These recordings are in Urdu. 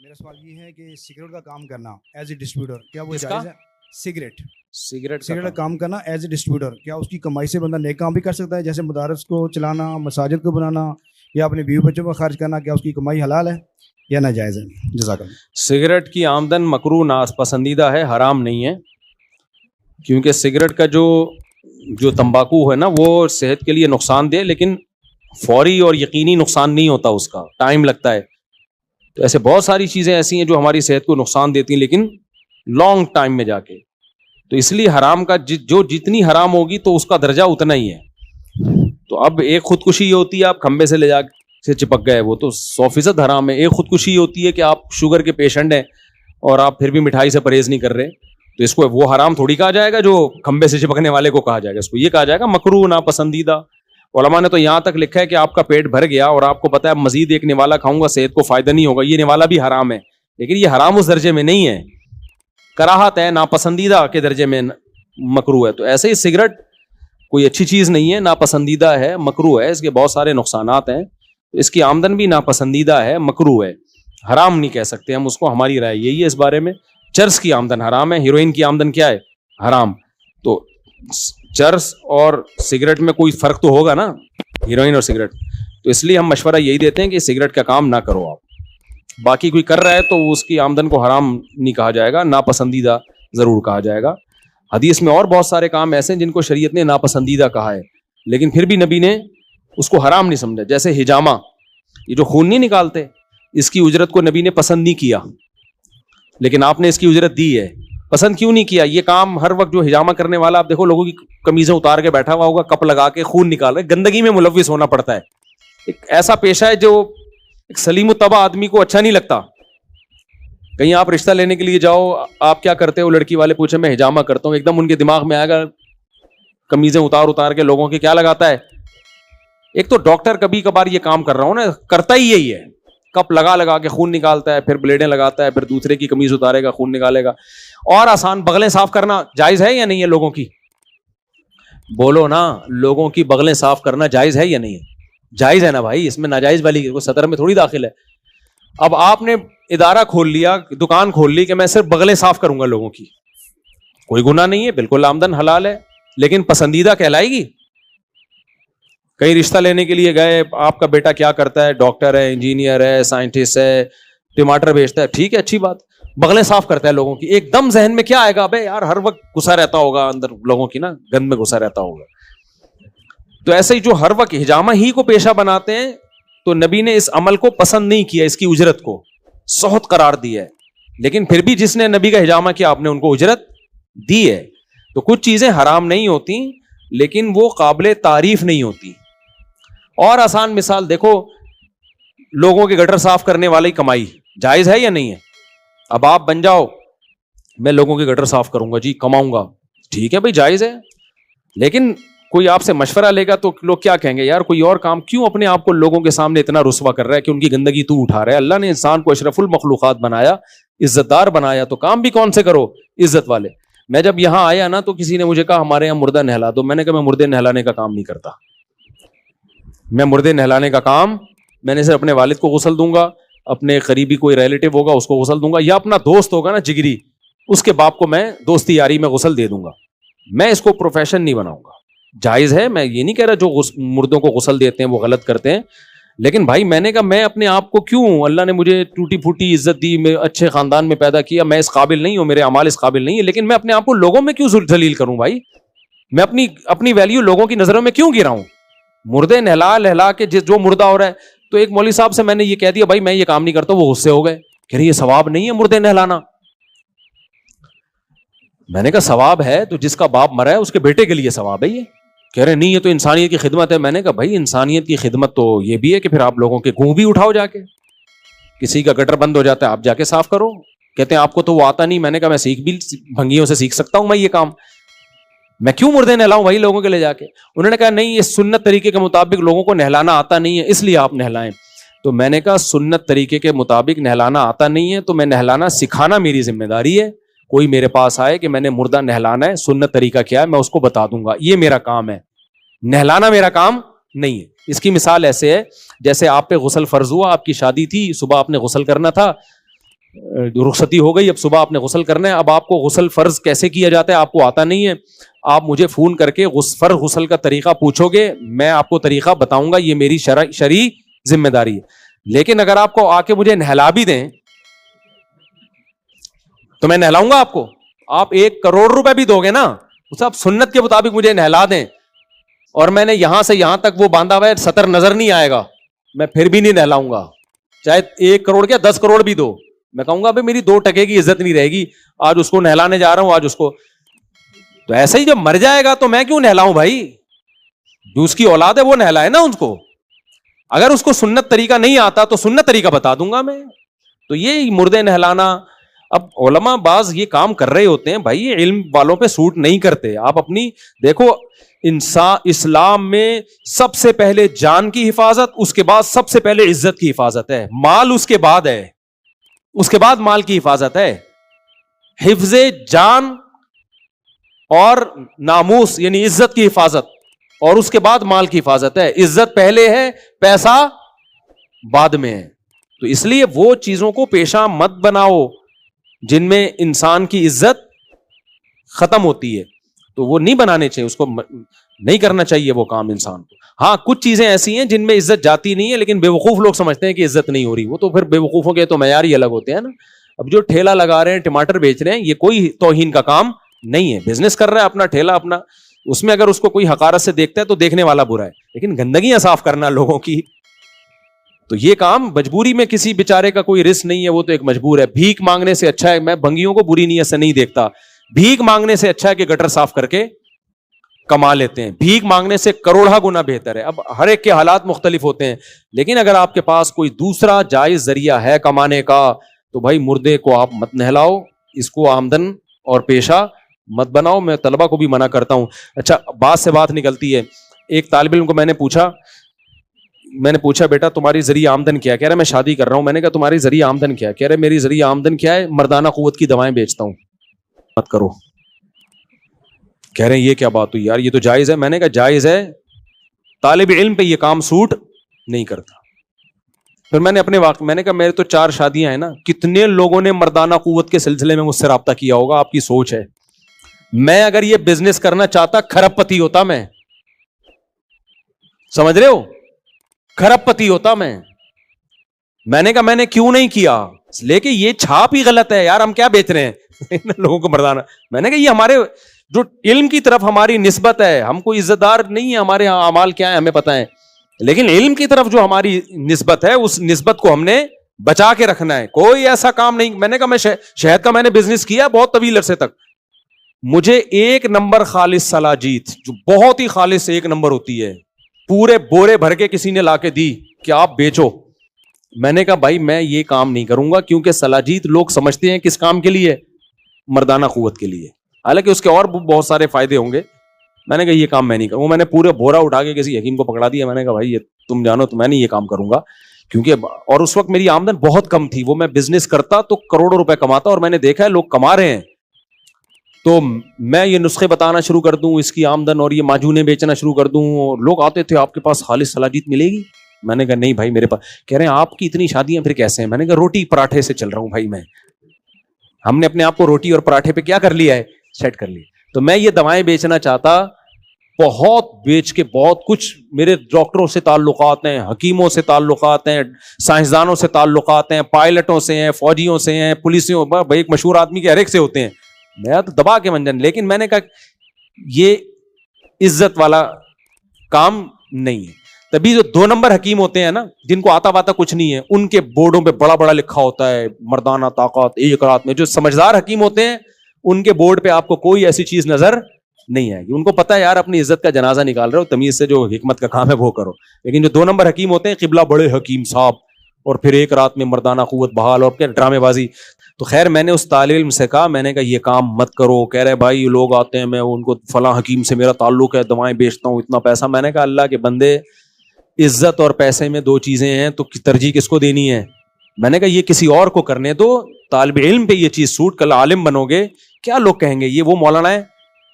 میرا سوال یہ ہے کہ سگریٹ کا کام کرنا ایز اے ڈسٹریبیوٹر کیا وہ کس کا؟ جائز ہے؟ سگریٹ سگریٹ کا کام کرنا ایز اے ڈسٹریبیوٹر کیا اس کی کمائی سے بندہ نیک کام بھی کر سکتا ہے، جیسے مدارس کو چلانا، مساجد کو بنانا یا اپنے بیوی بچوں کو خرچ کرنا، کیا اس کی کمائی حلال ہے یا ناجائز ہے؟ جزاک اللہ۔ سگریٹ کی آمدن مکروہ ناپسندیدہ ہے، حرام نہیں ہے، کیونکہ سگریٹ کا جو تمباکو ہے نا وہ صحت کے لیے نقصان دہ، لیکن فوری اور یقینی نقصان نہیں ہوتا، اس کا ٹائم لگتا ہے۔ تو ایسے بہت ساری چیزیں ایسی ہیں جو ہماری صحت کو نقصان دیتی ہیں لیکن لانگ ٹائم میں جا کے، تو اس لیے حرام کا جو جتنی حرام ہوگی تو اس کا درجہ اتنا ہی ہے۔ تو اب ایک خودکشی یہ ہوتی ہے آپ کھمبے سے لے جا سے چپک گئے، وہ تو 100% حرام ہے۔ ایک خودکشی یہ ہوتی ہے کہ آپ شوگر کے پیشنٹ ہیں اور آپ پھر بھی مٹھائی سے پرہیز نہیں کر رہے، تو اس کو وہ حرام تھوڑی کہا جائے گا جو کھمبے سے چپکنے والے کو کہا جائے گا، اس کو یہ کہا جائے گا مکروہ ناپسندیدہ۔ علماء نے تو یہاں تک لکھا ہے کہ آپ کا پیٹ بھر گیا اور آپ کو پتا ہے مزید ایک نوالا کھاؤں گا صحت کو فائدہ نہیں ہوگا، یہ نوالا بھی حرام ہے، لیکن یہ حرام اس درجے میں نہیں ہے، کراہت ہے، ناپسندیدہ کے درجے میں مکروہ ہے۔ تو ایسے ہی سگریٹ کوئی اچھی چیز نہیں ہے، ناپسندیدہ ہے، مکروہ ہے، اس کے بہت سارے نقصانات ہیں، اس کی آمدن بھی ناپسندیدہ ہے، مکروہ ہے، حرام نہیں کہہ سکتے ہم اس کو، ہماری رائے یہی ہے اس بارے میں۔ چرس کی آمدن حرام ہے، ہیروئن کی آمدن کیا ہے؟ حرام۔ تو چرس اور سگریٹ میں کوئی فرق تو ہوگا نا، ہیروئن اور سگریٹ، تو اس لیے ہم مشورہ یہی دیتے ہیں کہ سگریٹ کا کام نہ کرو آپ۔ باقی کوئی کر رہا ہے تو اس کی آمدن کو حرام نہیں کہا جائے گا، ناپسندیدہ ضرور کہا جائے گا۔ حدیث میں اور بہت سارے کام ایسے ہیں جن کو شریعت نے ناپسندیدہ کہا ہے، لیکن پھر بھی نبی نے اس کو حرام نہیں سمجھا، جیسے حجامہ، یہ جو خون نہیں نکالتے، اس کی اجرت کو نبی نے پسند نہیں کیا، لیکن آپ نے اس کی اجرت دی ہے۔ پسند کیوں نہیں کیا؟ یہ کام ہر وقت جو حجامہ کرنے والا، آپ دیکھو لوگوں کی کمیزیں اتار کے بیٹھا ہوا ہوگا، کپ لگا کے خون نکال رہے، گندگی میں ملوث ہونا پڑتا ہے۔ ایک ایسا پیشہ ہے جو ایک سلیم الطبع آدمی کو اچھا نہیں لگتا۔ کہیں آپ رشتہ لینے کے لیے جاؤ، آپ کیا کرتے ہو، لڑکی والے پوچھے میں حجامہ کرتا ہوں، ایک دم ان کے دماغ میں آئے گا کمیزیں اتار کے لوگوں کے کیا لگاتا ہے۔ ایک تو ڈاکٹر کبھی کبھار یہ کام کر رہا ہوں نا، کرتا ہی یہی ہے، کپ لگا کے خون نکالتا ہے، پھر بلیڈیں لگاتا ہے، پھر دوسرے کی کمیز اتارے گا، خون نکالے گا۔ اور آسان، بغلیں صاف کرنا جائز ہے یا نہیں ہے لوگوں کی؟ بولو نا، لوگوں کی بغلیں صاف کرنا جائز ہے یا نہیں ہے؟ جائز ہے نا بھائی، اس میں ناجائز والی صدر میں تھوڑی داخل ہے۔ اب آپ نے ادارہ کھول لیا، دکان کھول لی کہ میں صرف بغلیں صاف کروں گا لوگوں کی، کوئی گناہ نہیں ہے، بالکل آمدن حلال ہے، لیکن پسندیدہ کہلائے گی؟ کہیں رشتہ لینے کے لیے گئے، آپ کا بیٹا کیا کرتا ہے، ڈاکٹر ہے، انجینئر ہے، سائنٹسٹ ہے، ٹماٹر بیچتا ہے، ٹھیک ہے، اچھی بات، بغلیں صاف کرتا ہے لوگوں کی، ایک دم ذہن میں کیا آئے گا؟ بھائی یار ہر وقت گھسا رہتا ہوگا اندر لوگوں کی نا، گند میں گھسا رہتا ہوگا۔ تو ایسے ہی جو ہر وقت حجامہ ہی کو پیشہ بناتے ہیں، تو نبی نے اس عمل کو پسند نہیں کیا، اس کی اجرت کو سخت قرار دیا ہے، لیکن پھر بھی جس نے نبی کا حجامہ کیا آپ نے ان کو اجرت دی ہے۔ تو کچھ چیزیں حرام نہیں ہوتی لیکن وہ قابل تعریف نہیں ہوتی۔ اور آسان مثال دیکھو، لوگوں کے گٹر صاف کرنے والی کمائی جائز ہے یا نہیں ہے؟ اب آپ بن جاؤ میں لوگوں کے گٹر صاف کروں گا جی، کماؤں گا، ٹھیک ہے بھائی، جائز ہے، لیکن کوئی آپ سے مشورہ لے گا تو لوگ کیا کہیں گے، یار کوئی اور کام کیوں اپنے آپ کو لوگوں کے سامنے اتنا رسوا کر رہا ہے کہ ان کی گندگی تو اٹھا رہا ہے؟ اللہ نے انسان کو اشرف المخلوقات بنایا، عزت دار بنایا، تو کام بھی کون سے کرو؟ عزت والے۔ میں جب یہاں آیا نا تو کسی نے مجھے کہا ہمارے یہاں مردہ نہلا دو، میں نے کہا میں مردے نہلانے کا کام نہیں کرتا، میں مردے نہلانے کا کام، میں نے صرف اپنے والد کو غسل دوں گا، اپنے قریبی کوئی ریلیٹو ہوگا اس کو غسل دوں گا، یا اپنا دوست ہوگا نا جگری، اس کے باپ کو میں دوستی یاری میں غسل دے دوں گا، میں اس کو پروفیشن نہیں بناؤں گا۔ جائز ہے، میں یہ نہیں کہہ رہا جو مردوں کو غسل دیتے ہیں وہ غلط کرتے ہیں، لیکن بھائی میں نے کہا میں اپنے آپ کو کیوں، اللہ نے مجھے ٹوٹی پھوٹی عزت دی، میں اچھے خاندان میں پیدا کیا، میں اس قابل نہیں ہوں، میرے اعمال اس قابل نہیں ہے، لیکن میں اپنے آپ کو لوگوں میں کیوں ذلیل کروں بھائی؟ میں اپنی ویلیو لوگوں کی نظروں میں کیوں گراؤں؟ مردے نہلا کے جو مردہ ہو رہا ہے، تو ایک مولوی صاحب سے میں نے یہ کہہ دیا بھائی میں یہ کام نہیں کرتا، وہ غصے ہو گئے، کہہ رہے یہ ثواب نہیں ہے مردے نہلانا۔ میں نے کہا ثواب ہے تو جس کا باپ مرا ہے اس کے بیٹے کے لیے ثواب ہے، یہ کہہ رہے نہیں یہ تو انسانیت کی خدمت ہے۔ میں نے کہا بھائی انسانیت کی خدمت تو یہ بھی ہے کہ پھر آپ لوگوں کے گوں بھی اٹھاؤ، جا کے کسی کا گٹر بند ہو جاتا ہے آپ جا کے صاف کرو۔ کہتے ہیں آپ کو تو وہ آتا نہیں، میں نے کہا میں سیکھ بھی بھنگیوں سے سیکھ سکتا ہوں میں یہ کام، میں کیوں مردے نہلاؤں بھائی لوگوں کے لے جا کے؟ انہوں نے کہا نہیں یہ سنت طریقے کے مطابق لوگوں کو نہلانا آتا نہیں ہے اس لیے آپ نہلائیں۔ تو میں نے کہا سنت طریقے کے مطابق نہلانا آتا نہیں ہے تو میں نہلانا سکھانا میری ذمہ داری ہے، کوئی میرے پاس آئے کہ میں نے مردہ نہلانا ہے، سنت طریقہ کیا ہے میں اس کو بتا دوں گا، یہ میرا کام ہے، نہلانا میرا کام نہیں ہے۔ اس کی مثال ایسے ہے جیسے آپ پہ غسل فرض ہوا، آپ کی شادی تھی، صبح آپ نے غسل کرنا تھا، رخصتی ہو گئی, اب صبح آپ نے غسل کرنا ہے. اب آپ کو غسل فرض کیسے کیا جاتا ہے آپ کو آتا نہیں ہے, آپ مجھے فون کر کے فرض غسل کا طریقہ پوچھو گے, میں آپ کو طریقہ بتاؤں گا, یہ میری شرعی ذمہ داری ہے. لیکن اگر آپ کو آ کے مجھے نہلا بھی دیں تو میں نہلاؤں گا آپ کو. آپ 1 کروڑ روپے بھی دو گے نا, آپ سنت کے مطابق مجھے نہلا دیں, اور میں نے یہاں سے یہاں تک وہ باندھا ہوا ہے, سطر نظر نہیں آئے گا, میں پھر بھی نہیں نہلاؤں گا. چاہے 1 کروڑ کیا 10 کروڑ بھی دو, میں کہوں گا بھائی میری 2 ٹکے کی عزت نہیں رہے گی, آج اس کو نہلانے جا رہا ہوں, آج اس کو. تو ایسا ہی جب مر جائے گا تو میں کیوں نہلاؤں بھائی, جو اس کی اولاد ہے وہ نہلائے نا اس کو. اگر اس کو سنت طریقہ نہیں آتا تو سنت طریقہ بتا دوں گا میں. تو یہ مردے نہلانا, اب علماء بعض یہ کام کر رہے ہوتے ہیں بھائی, یہ علم والوں پہ سوٹ نہیں کرتے. آپ اپنی دیکھو, اسلام میں سب سے پہلے جان کی حفاظت, اس کے بعد سب سے پہلے عزت کی حفاظت ہے, مال اس کے بعد ہے, اس کے بعد مال کی حفاظت ہے. حفظ جان اور ناموس یعنی عزت کی حفاظت, اور اس کے بعد مال کی حفاظت ہے. عزت پہلے ہے, پیسہ بعد میں ہے. تو اس لیے وہ چیزوں کو پیشہ مت بناؤ جن میں انسان کی عزت ختم ہوتی ہے, تو وہ نہیں بنانے چاہیے, اس کو نہیں کرنا چاہیے وہ کام انسان کو. ہاں کچھ چیزیں ایسی ہیں جن میں عزت جاتی نہیں ہے, لیکن بے وقوف لوگ سمجھتے ہیں کہ عزت نہیں ہو رہی, وہ تو پھر بے وقوفوں کے تو معیار ہی الگ ہوتے ہیں نا. اب جو ٹھیلا لگا رہے ہیں, ٹماٹر بیچ رہے ہیں, یہ کوئی توہین کا کام نہیں ہے, بزنس کر رہا ہے اپنا, ٹھیلا اپنا, اس میں اگر اس کو کوئی حقارت سے دیکھتا ہے تو دیکھنے والا برا ہے, لیکن گندگیاں صاف کرنا لوگوں کی, تو یہ کام مجبوری میں کسی بیچارے کا کوئی رسک نہیں ہے, وہ تو ایک مجبور ہے. بھیک مانگنے سے اچھا ہے, میں بھنگیوں کو بری نیت سے نہیں دیکھتا, بھیک مانگنے سے اچھا ہے کہ گٹر صاف کر کے کما لیتے ہیں. بھیک مانگنے سے کروڑا گنا بہتر ہے. اب ہر ایک کے حالات مختلف ہوتے ہیں, لیکن اگر آپ کے پاس کوئی دوسرا جائز ذریعہ ہے کمانے کا تو بھائی مردے کو آپ مت نہلاؤ, اس کو آمدن اور پیشہ مت بناؤ. میں طلبہ کو بھی منع کرتا ہوں. اچھا, بات سے بات نکلتی ہے. ایک طالب علم کو میں نے پوچھا بیٹا تمہاری ذریعہ آمدن کیا؟ کہہ رہا میں شادی کر رہا ہوں. میں نے کہا تمہاری ذریعہ آمدن کیا؟ کہہ رہے میری ذریعہ آمدن کیا ہے, مردانہ قوت کی دوائیں بیچتا ہوں. مت کرو. کہہ رہے ہیں یہ کیا بات ہوئی یار, یہ تو جائز ہے. میں نے کہا جائز ہے, طالب علم پہ یہ کام سوٹ نہیں کرتا. پھر میں نے اپنے میں نے کہا میرے تو 4 شادیاں ہیں نا, کتنے لوگوں نے مردانہ قوت کے سلسلے میں مجھ سے رابطہ کیا ہوگا, آپ کی سوچ ہے. میں اگر یہ بزنس کرنا چاہتا کھرب پتی ہوتا, میں سمجھ رہے ہو, کھرب پتی ہوتا میں نے کہا میں نے کیوں نہیں کیا, لیکن یہ چھاپ ہی غلط ہے یار, ہم کیا بیچ رہے ہیں لوگوں کو مردانہ. میں نے کہا یہ ہمارے جو علم کی طرف ہماری نسبت ہے, ہم کوئی عزت دار نہیں ہے, ہمارے یہاں اعمال کیا ہے ہمیں پتا ہے, لیکن علم کی طرف جو ہماری نسبت ہے اس نسبت کو ہم نے بچا کے رکھنا ہے. کوئی ایسا کام نہیں. میں نے کہا میں شہد کا میں نے بزنس کیا بہت طویل عرصے تک, مجھے 1 نمبر خالص سلاجیت جو بہت ہی خالص 1 نمبر ہوتی ہے, پورے بورے بھر کے کسی نے لا کے دی کہ آپ بیچو. میں نے کہا بھائی میں یہ کام نہیں کروں گا, کیونکہ سلاجیت لوگ سمجھتے ہیں کس کام کے لیے, مردانہ قوت کے لیے, حالانکہ اس کے اور بہت سارے فائدے ہوں گے. میں نے کہا یہ کام میں نہیں کروں. وہ میں نے پورے بورا اٹھا کے کسی حکیم کو پکڑا دیا. میں نے کہا بھائی یہ تم جانو تو میں نہیں یہ کام کروں گا, کیونکہ اور اس وقت میری آمدن بہت کم تھی. وہ میں بزنس کرتا تو کروڑوں روپے کماتا, اور میں نے دیکھا ہے لوگ کما رہے ہیں, تو میں یہ نسخے بتانا شروع کر دوں اس کی آمدن, اور یہ معجونیں بیچنا شروع کر دوں, اور لوگ آتے تھے آپ کے پاس خالص سلاجیت ملے گی؟ میں نے کہا نہیں بھائی میرے پاس. کہہ رہے ہیں آپ کی اتنی شادیاں پھر کیسے ہیں؟ میں نے کہا روٹی پراٹھے سے چل رہا ہوں بھائی. ہم نے اپنے آپ کو روٹی اور پراٹھے پہ کیا کر لیا ہے, سیٹ کر لیا. تو میں یہ دوائیں بیچنا چاہتا, بہت بیچ کے بہت کچھ, میرے ڈاکٹروں سے تعلقات ہیں, حکیموں سے تعلقات ہیں, سائنسدانوں سے تعلقات ہیں, پائلٹوں سے ہیں, فوجیوں سے ہیں, پولیسوں, بھائی ایک مشہور آدمی کے ہر ایک سے ہوتے ہیں. میں تو دبا کے منجن, لیکن میں نے کہا یہ عزت والا کام نہیں ہے. تبھی جو 2 نمبر حکیم ہوتے ہیں نا, جن کو آتا واتا کچھ نہیں ہے, ان کے بورڈوں پہ بڑا بڑا لکھا ہوتا ہے مردانہ طاقت 1 رات میں. جو سمجھدار حکیم ہوتے ہیں ان کے بورڈ پہ آپ کو کوئی ایسی چیز نظر نہیں آئے گی. ان کو پتا ہے یار اپنی عزت کا جنازہ نکال رہے ہو, تمیز سے جو حکمت کا کام ہے وہ کرو. لیکن جو 2 نمبر حکیم ہوتے ہیں, قبلہ بڑے حکیم صاحب, اور پھر 1 رات میں مردانہ قوت بحال, اور پھر ڈرامے بازی. تو خیر میں نے اس طالب علم سے کہا, میں نے کہا یہ کام مت کرو. کہہ رہے بھائی لوگ آتے ہیں, میں ان کو فلاں حکیم سے میرا تعلق ہے, دوائیں بیچتا ہوں, اتنا پیسہ. میں نے کہا اللہ کے بندے, عزت اور پیسے میں 2 چیزیں ہیں, تو ترجیح کس کو دینی ہے؟ میں نے کہا یہ کسی اور کو کرنے دو, طالب علم پہ یہ چیز سوٹ, کل عالم بنو گے, کیا لوگ کہیں گے یہ وہ مولانا ہے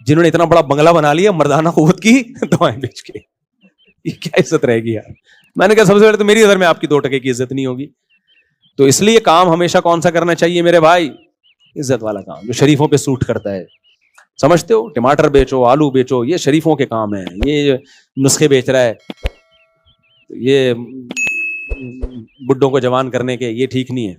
جنہوں نے اتنا بڑا بنگلہ بنا لیا مردانہ قوت کی دوائیں بیچ کے, یہ کیا عزت رہے گی یار. میں نے کہا سب سے پہلے تو میری نظر میں آپ کی 2 ٹکے کی عزت نہیں ہوگی. تو اس لیے کام ہمیشہ کون سا کرنا چاہیے میرے بھائی؟ عزت والا کام جو شریفوں پہ سوٹ کرتا ہے. سمجھتے ہو؟ ٹماٹر بیچو، آلو بیچو، یہ شریفوں کے کام ہیں. یہ نسخے بیچ رہا ہے، یہ بڈھوں کو جوان کرنے کے، یہ ٹھیک نہیں ہے.